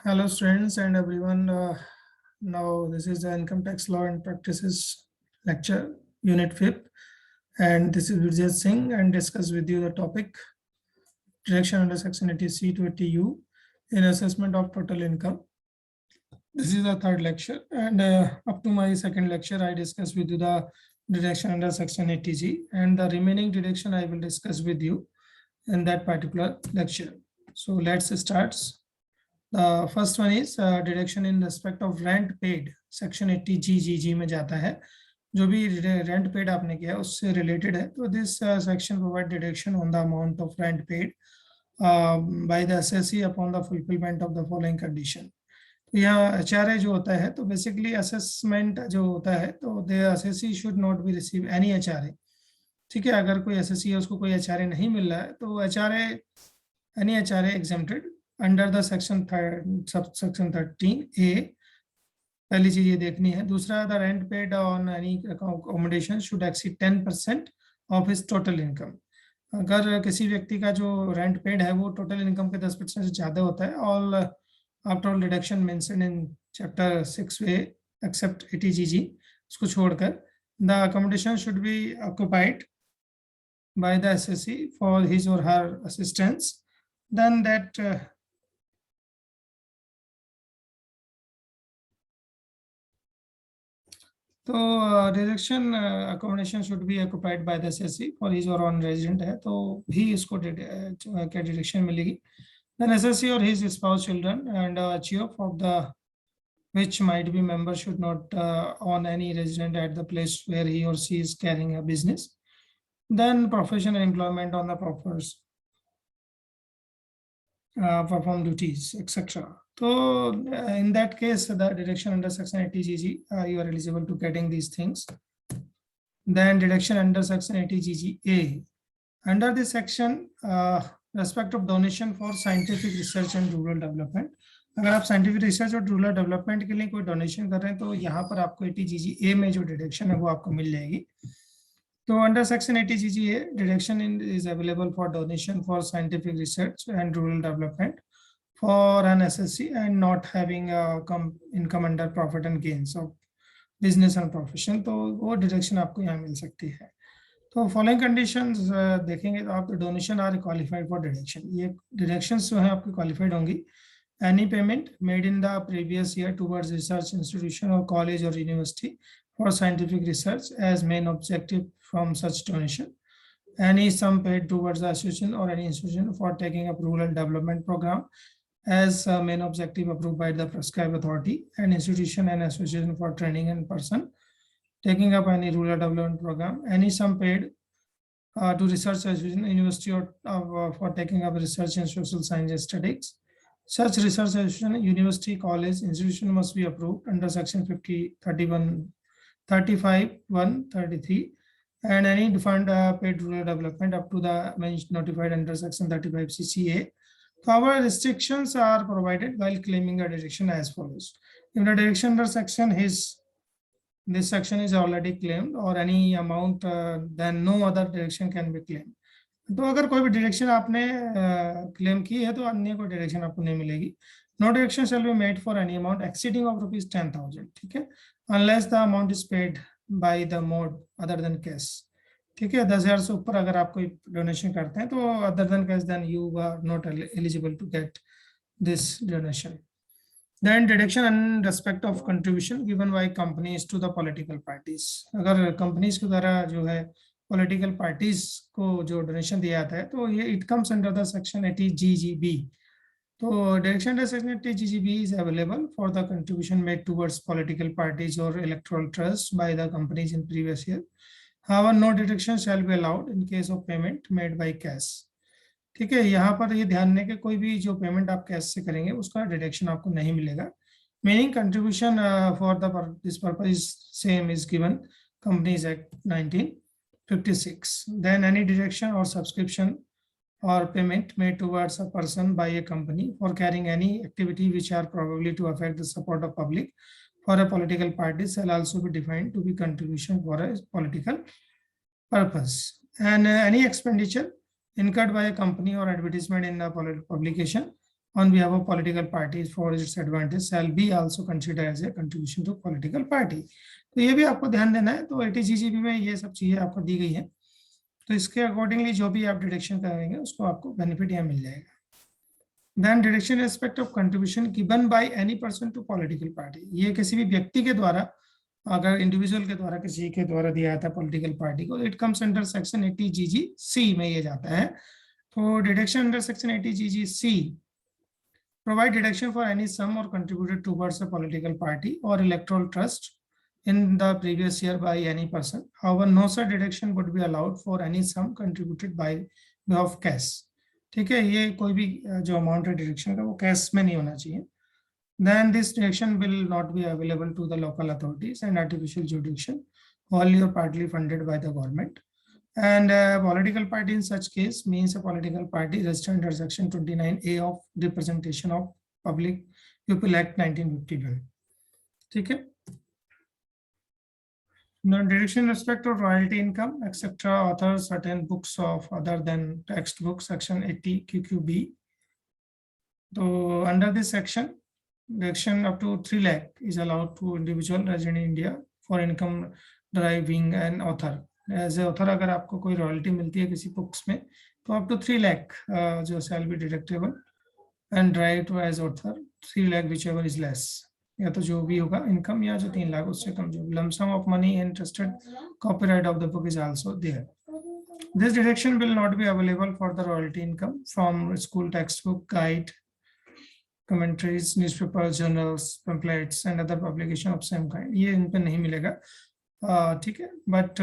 Hello, students and everyone. Now, this is the Income Tax Law and Practices lecture, Unit 5th, and this is Vijay Singh, and discuss with you the topic Direction under Section 80C to 80U in assessment of total income. This is the third lecture, and up to my second lecture, I discuss with you the deduction under Section 80G, and the remaining deduction I will discuss with you in that particular lecture. So let's start. The first one is deduction in respect of rent paid. Section 80G में जाता है. जो भी rent paid आपने किया उससे related है. तो this section provide deduction on the amount of rent paid by the assessee upon the fulfillment of the following condition. तो यहाँ HRA जो होता है तो basically assessment जो होता है तो the assessee should not be receive any HRA. ठीक है, अगर कोई assessee है उसको कोई HRA नहीं मिल रहा है तो any HRA exempted under the section 13A. पहली चीज ये देखनी है. दूसरा, the rent paid on any accommodation should exceed 10% of his total income. अगर किसी व्यक्ति का जो रेंट पेड है वो टोटल इनकम के 10% से ज्यादा होता है, all after all deduction mention in chapter 6A except 80GG, उसको छोड़कर, the accommodation should be occupied by the SSC for his और हर असिस्टेंस. देन दैट तो deduction accommodation should be occupied by the SSC for his और on resident है तो भी इसको क्या डिडक्शन मिलेगी. देन एसएससी और his spouse children and chief of the which might be member should not own any resident at the place where he or she is carrying a business. Then profession and employment on the proffers perform duties, etc. So in that case, the deduction under section 80GG, you are eligible to getting these things. Then deduction under section 80GGA. Under this section, respect of donation for scientific research and rural development. अगर आप scientific research और rural development के लिए कोई donation कर रहे हैं तो यहाँ पर आपको 80GGA में जो डिडक्शन है वो आपको मिल जाएगी. तो under section 80GGA, deduction is available for donation for scientific research and rural development for an SSC and not having income under profit and gains of business and profession, तो वो deduction आपको यहाँ मिल सकती है. तो फॉलोइंग कंडीशंस देखेंगे तो आप donation are qualified for deduction. ये डिडक्शंस जो है आपकी क्वालिफाइड होंगी. Any payment made in the previous year towards research institution और कॉलेज और university for scientific research as main objective from such donation. Any sum paid towards the association or any institution for taking up rural development program as main objective approved by the prescribed authority, and institution and association for training in person taking up any rural development program. Any sum paid to research association, university or for taking up research in social science and statistics. Such research association, university, college, institution must be approved under section 35(1)(33). And any fund paid rural development up to the notified under section 35CCA. Our restrictions are provided while claiming a deduction as follows. If the deduction under section this section is already claimed or any amount, then no other deduction can be claimed. तो अगर कोई भी deduction आपने claim की है तो अन्य कोई डिडक्शन आपको नहीं मिलेगी. No deduction shall be made for any amount exceeding of ₹10,000. ठीक है, unless the amount is paid by the mode other than cash. ठीक है, 10,000 से ऊपर अगर आप कोई डोनेशन करते हैं तो other than cash then you are not eligible to get this donation. Then deduction in respect of contribution given by companies to the political parties. अगर कंपनीज के द्वारा जो है पॉलिटिकल पार्टीज को जो डोनेशन दिया जाता है तो ये it comes under the section 80GGB. तो deduction under section 80GGB is available for the contribution made towards political parties or electoral trusts by the companies in previous year. However, no deduction shall be allowed in case of payment made by cash. ठीक है, यहाँ पर ये ध्यान दें कि कोई भी जो पेमेंट आप कैश से करेंगे उसका डिडक्शन आपको नहीं मिलेगा. Meaning contribution for this purpose same is given companies act 1956. Then any deduction or subscription or payment made towards a person by a company for carrying any activity which are probably to affect the support of public for a political party shall also be defined to be contribution for a political purpose. And any expenditure incurred by a company or advertisement in the publication on behalf of political parties for its advantage shall be also considered as a contribution to political party. तो ये भी आपको ध्यान देना है। तो ATGGB में ये सब चीजें आपको दी गई हैं, तो इसके अकॉर्डिंगली जो भी आप डिडक्शन करेंगे उसको आपको बेनिफिट यहाँ मिल जाएगा। Then deduction in respect of contribution given by any person to political party, ये किसी भी व्यक्ति के द्वारा, अगर इंडिविजुअल के द्वारा किसी के द्वारा दिया जाता है पॉलिटिकल पार्टी को, it comes under section 80GGC में ये जाता है। तो deduction under section 80GGC provide deduction for any sum or contributed towards a political party or electoral trust in the previous year by any person. However, no such deduction would be allowed for any sum contributed by way of cash. ठीक है, ये कोई भी जो amount है deduction का वो cash में नहीं होना चाहिए। Then this deduction will not be available to the local authorities and artificial jurisdiction, wholly or partly funded by the government. And a political party in such case means a political party registered under section 29A of Representation of Public People Act 1951. ठीक है। Non-deduction in respect of royalty income, etc. authors certain books of other than textbooks, section 80 QQB. So under this section, deduction up to 3 lakh is allowed to individual resident in India for income deriving an author. As a author, अगर आपको कोई royalty मिलती है किसी books में, तो up to 3 lakh जो shall be deductible and derived as author 3 lakh whichever is less. या तो जो भी होगा इनकम या जो 3 लाख उससे कम, जो lump sum of money and trusted copyright of the book is also there. This deduction will not be available for the royalty income from school textbook, guide, commentaries, newspapers, journals, pamphlets and other publication of same kind. ये इन पे नहीं मिलेगा, ठीक है। But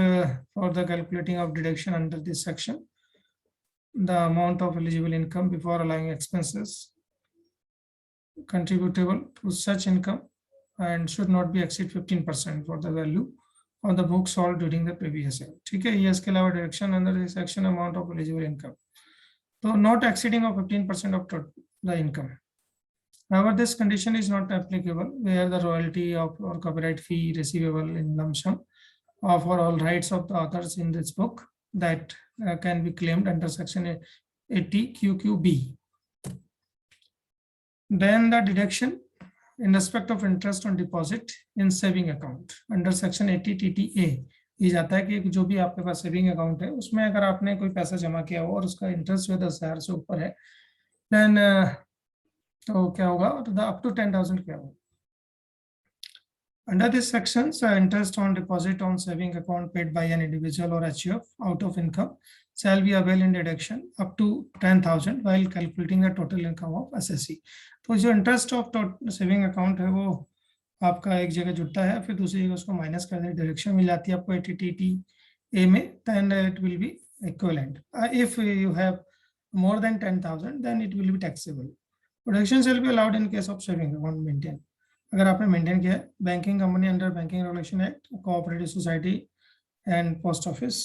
for the calculating of deduction under this section, the amount of eligible income before allowing expenses contributable to such income and should not be exceed 15% for the value of the book sold during the previous year. ठीक है, ये इसके अलावा deduction under this section amount of eligible income, so not exceeding of 15% of the income. However, this condition is not applicable where the royalty of or copyright fee receivable in lump sum for all rights of the authors in this book that can be claimed under section 80 QQB. Then the deduction in respect of interest on deposit in saving account under section 80 TTA ये जाता है कि जो भी आपके पास saving account है उसमें अगर आपने कोई पैसा जमा किया हो और उसका इंटरेस्ट जो 10,000 से ऊपर है, देन तो क्या होगा, तो अप टू 10,000 क्या होगा। Under this section, interest on deposit on saving account paid by an individual or HUF out of income shall be available in deduction up to 10,000 while calculating the total income of SSC. तो जो interest of saving account है वो आपका एक जगह जुड़ता है, फिर दूसरी जगह उसको माइनस कर दें, डिडक्शन मिल जाती है आपको 80 TTA में, then it will be equivalent. If you have more than 10,000 then it will be taxable. Deduction shall be allowed in case of saving account maintain. अगर आपने मेंटेन किया है, banking company under banking regulation act, cooperative society and post office,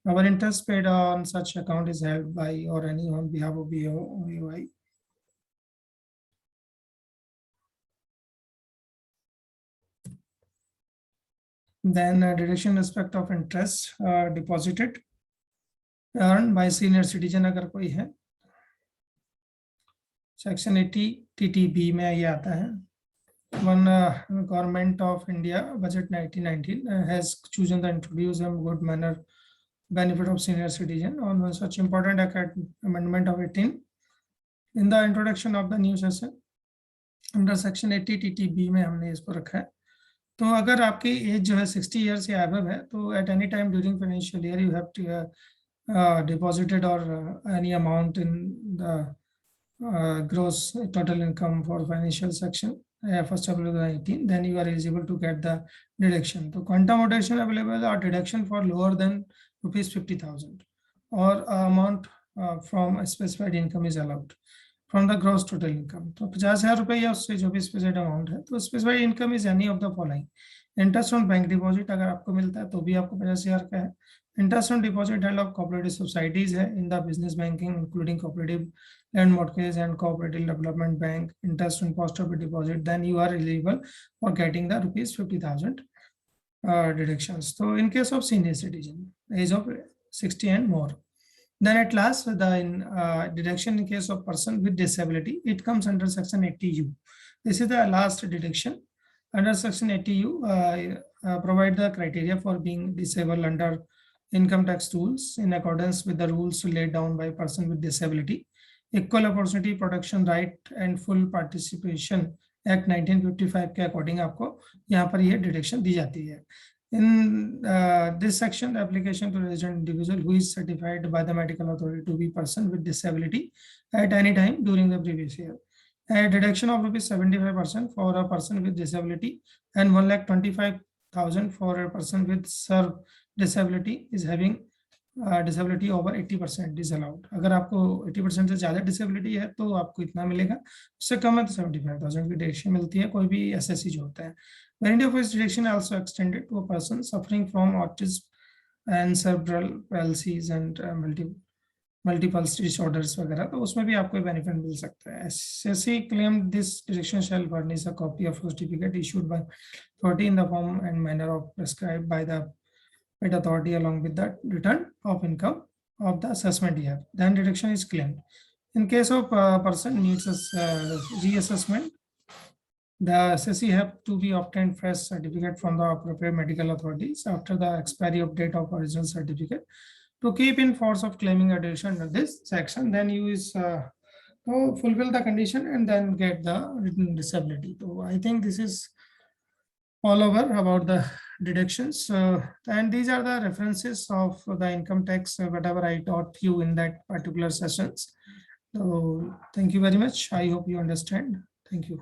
our interest paid on such account is held by or any on behalf of BOI. Then deduction in respect of interest deposited earned by senior citizen अगर कोई है, section 80 TTB में ये आता है। One government of India budget 1919 has chosen to introduce a good manner benefit of senior citizen on one such important amendment of 18 in the introduction of the new session under section 80 TTB में हमने इसको रखा है। तो अगर आपकी as जो है 60 ईयर से अबव है तो at any time during financial year you have deposited or any amount in the gross total income for financial section first of 2019, then you are eligible to get the deduction. तो quantum of deduction available or deduction for lower than rupees 50,000 or amount from a specified income is allowed from the gross total income. तो 50,000 रुपए या उससे जो भी specified amount है, तो specified income is any of the following. Interest on bank deposit अगर आपको मिलता है तो भी आपको 50,000 का है। Interest on deposit held of cooperative societies है in the business banking including cooperative land mortgage and cooperative development bank, interest on post office deposit, then you are eligible for getting the rupees 50,000 deductions. So in case of senior citizen age of 60 and more, Then at last, the deduction in case of person with disability, it comes under section 80U. This is the last deduction. Under section 80U, provide the criteria for being disabled under income tax rules in accordance with the rules laid down by person with disability. Equal opportunity protection right and full participation act 1955 के according आपको यहाँ पर ये deduction दी जाती है. In this section, the application to resident individual who is certified by the medical authority to be person with disability at any time during the previous year. A deduction of ₹75% for a person with disability and 1,25,000 for a person with served disability is having disability over 80% is allowed. अगर आपको 80% से ज़्यादा disability है तो आपको इतना मिलेगा, उससे कम है तो 75,000 की deduction मिलती है कोई भी SSC जो होता है. Validity of this deduction also extended to a person suffering from autism and cerebral palsies and multiple disorders वगैरह, तो उसमें भी आपको benefit मिल सकता है. SSC claimed this deduction shall furnish a copy of certificate issued by authority in the form and manner of prescribed by the paid authority along with the return of income of the assessment year. Then deduction is claimed. In case of person needs a reassessment, the SSC have to be obtained fresh certificate from the appropriate medical authorities after the expiry of date of original certificate to keep in force of claiming a deduction under this section. Then you is to fulfill the condition and then get the written disability. So I think this is all over about the deductions, and these are the references of the income tax, whatever I taught you in that particular sessions. So thank you very much. I hope you understand. Thank you.